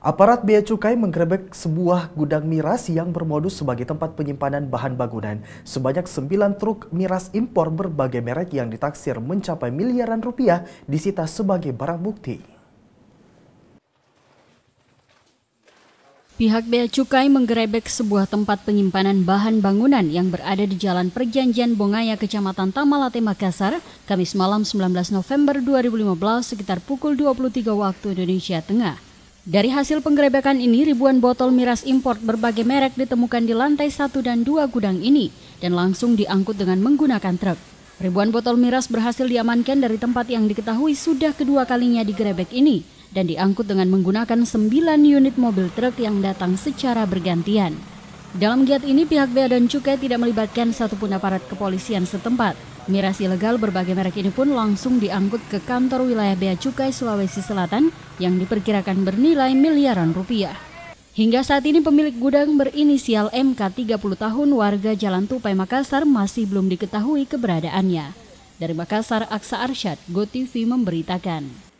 Aparat Bea Cukai menggerebek sebuah gudang miras yang bermodus sebagai tempat penyimpanan bahan bangunan. Sebanyak 9 truk miras impor berbagai merek yang ditaksir mencapai miliaran rupiah disita sebagai barang bukti. Pihak Bea Cukai menggerebek sebuah tempat penyimpanan bahan bangunan yang berada di Jalan Perjanjian Bongaya, Kecamatan Tamalate, Makassar, Kamis malam 19 November 2015 sekitar pukul 23 waktu Indonesia Tengah. Dari hasil penggerebekan ini, ribuan botol miras impor berbagai merek ditemukan di lantai 1 dan 2 gudang ini dan langsung diangkut dengan menggunakan truk. Ribuan botol miras berhasil diamankan dari tempat yang diketahui sudah kedua kalinya digerebek ini dan diangkut dengan menggunakan 9 unit mobil truk yang datang secara bergantian. Dalam giat ini, pihak Bea dan Cukai tidak melibatkan satupun aparat kepolisian setempat. Miras ilegal berbagai merek ini pun langsung diangkut ke kantor wilayah Bea Cukai Sulawesi Selatan yang diperkirakan bernilai miliaran rupiah. Hingga saat ini pemilik gudang berinisial MK 30 tahun warga Jalan Tupai, Makassar masih belum diketahui keberadaannya. Dari Makassar, Aksa Arsyad, GoTV memberitakan.